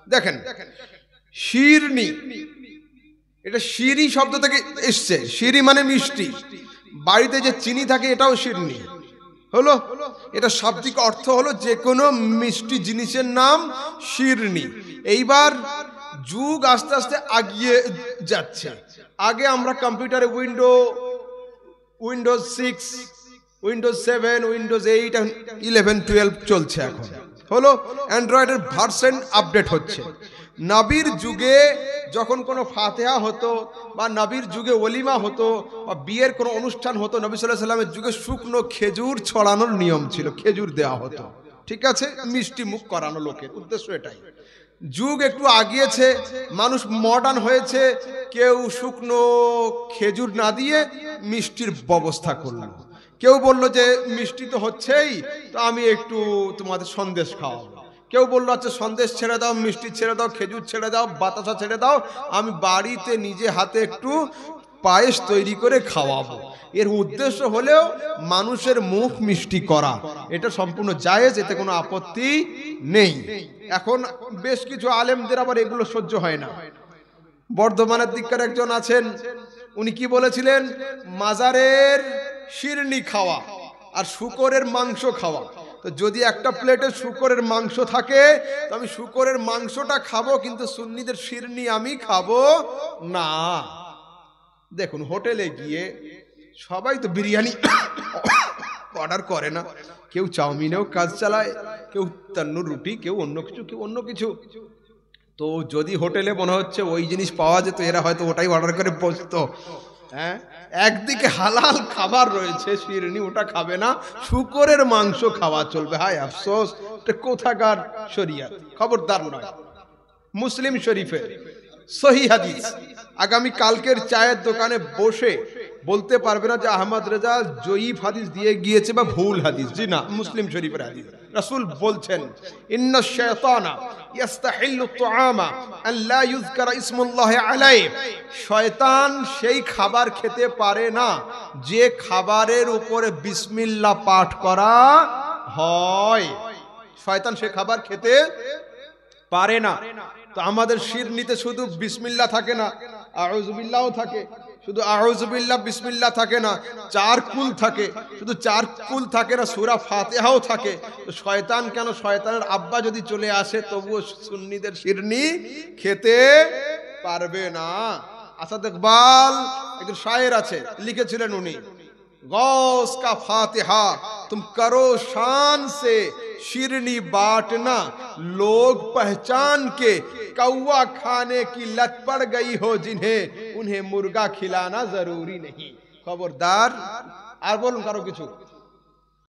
দেখেন শিরনি, এটা শিরি শব্দ থেকে এসছে। শিরি মানে মিষ্টি, বাড়িতে যে চিনি থাকে এটাও শিরনি হলো। এটা শাব্দিক অর্থ হলো যে কোনো মিষ্টি জিনিসের নাম শিরনি। এইবার যুগ আস্তে আস্তে আগিয়ে যাচ্ছে। আগে আমরা কম্পিউটারে উইন্ডোজ 6, উইন্ডোজ 7, উইন্ডোজ 8, 11, 12 চলছে এখন হলো। অ্যান্ড্রয়েডের ভার্সন আপডেট হচ্ছে। নবীর যুগে যখন কোনো ফাতিহা হতো বা নবীর যুগে ওলিমা হতো বা বিয়ের কোনো অনুষ্ঠান হতো, নবী সাল্লাল্লাহু আলাইহি ওয়াসাল্লামের যুগে শুকনো খেজুর ছড়ানোর নিয়ম ছিল, খেজুর দেওয়া হতো, ঠিক আছে, মিষ্টি মুখ করানো লোকের উদ্দেশ্য এটাই। যুগ একটু আগিয়েছে, মানুষ মডার্ন হয়েছে, কেউ শুকনো খেজুর না দিয়ে মিষ্টির ব্যবস্থা করলো। কেউ বললো যে মিষ্টি তো হচ্ছেই, তো আমি একটু তোমাদের সন্দেশ খাওয়াবো। কেউ বললো আচ্ছা সন্দেশ ছেড়ে দাও, মিষ্টি ছেড়ে দাও, খেজুর ছেড়ে দাও, বাতাসা ছেড়ে দাও, আমি বাড়িতে নিজে হাতে একটু পায়েস তৈরি করে খাওয়াবো। এর উদ্দেশ্য হলেও মানুষের মুখ মিষ্টি করা, এটা সম্পূর্ণ জায়েজ, এতে কোনো আপত্তি নেই। এখন বেশ কিছু আলেমদের আবার এগুলো সহ্য হয় না। বর্ধমানের দিককার একজন আছেন, উনি কি বলেছিলেন, মাজারের শিরনি খাওয়া আর শুকরের মাংস খাওয়া। তো যদি একটা প্লেটে শুকরের মাংস থাকে তো আমি শুকরের মাংসটা খাবো, কিন্তু সুন্নিদের শিরনি আমি খাবো না। দেখুন হোটেলে গিয়ে সবাই তো বিরিয়ানি অর্ডার করে না, কেউ চাউমিনেও কাজ চালায়, কেউ তান্নুর রুটি, কেউ অন্য কিছু, কেউ অন্য কিছু। তো যদি হোটেলে মনে হচ্ছে ওই জিনিস পাওয়া যেত, এরা হয়তো ওটাই অর্ডার করে বসতো। হ্যাঁ, একদিকে হালাল খাবার রয়েছে শিরনি, ওটা খাবে না, শুকরের মাংস খাওয়া চলবে। হায় আফসোস, এটা কোথাকার শরিয়াত, খবরদার নয়। মুসলিম শরীফে সহিহ হাদিস, আগামী কালকের চায়ের দোকানে বসে বলতে পারবে না যে আহমদ রেজা জয়ীফ হাদিস দিয়ে গিয়েছে বা ভুল হাদিস। জি না, মুসলিম শরীফের হাদিস। রাসূল বলছেন ইন্না শায়তানা ইস্তাহিল্লু তুআমা আন লা ইউযকারা ইসমুল্লাহি আলাইহি, শয়তান সেই খাবার খেতে পারে না যে খাবারের উপরে বিসমিল্লাহ পাঠ করা হয়। শয়তান সে খাবার খেতে পারে না। তো আমাদের শিরনিতে শুধু বিসমিল্লাহ থাকে না, আউযুবিল্লাহও থাকে। শুধু আউযুবিল্লাহ বিসমিল্লাহ থাকে না, চার কুল থাকে। শুধু চার কুল থাকে না, সূরা ফাতিহাও থাকে। তো শয়তান কেন, শয়তানের আব্বা যদি চলে আসে তবুও সুন্নিদের শিরনি খেতে পারবে না। আসাদ ইকবাল একজন শায়ের আছে, লিখেছিলেন উনি, गौस का फातिहा तुम करो शान से, शिरनी बांटना लोग पहचान के, कौवा खाने की लत पड़ गई हो जिन्हें, उन्हें मुर्गा खिलाना जरूरी नहीं। खबरदार। আর বলুন কারো কিছু।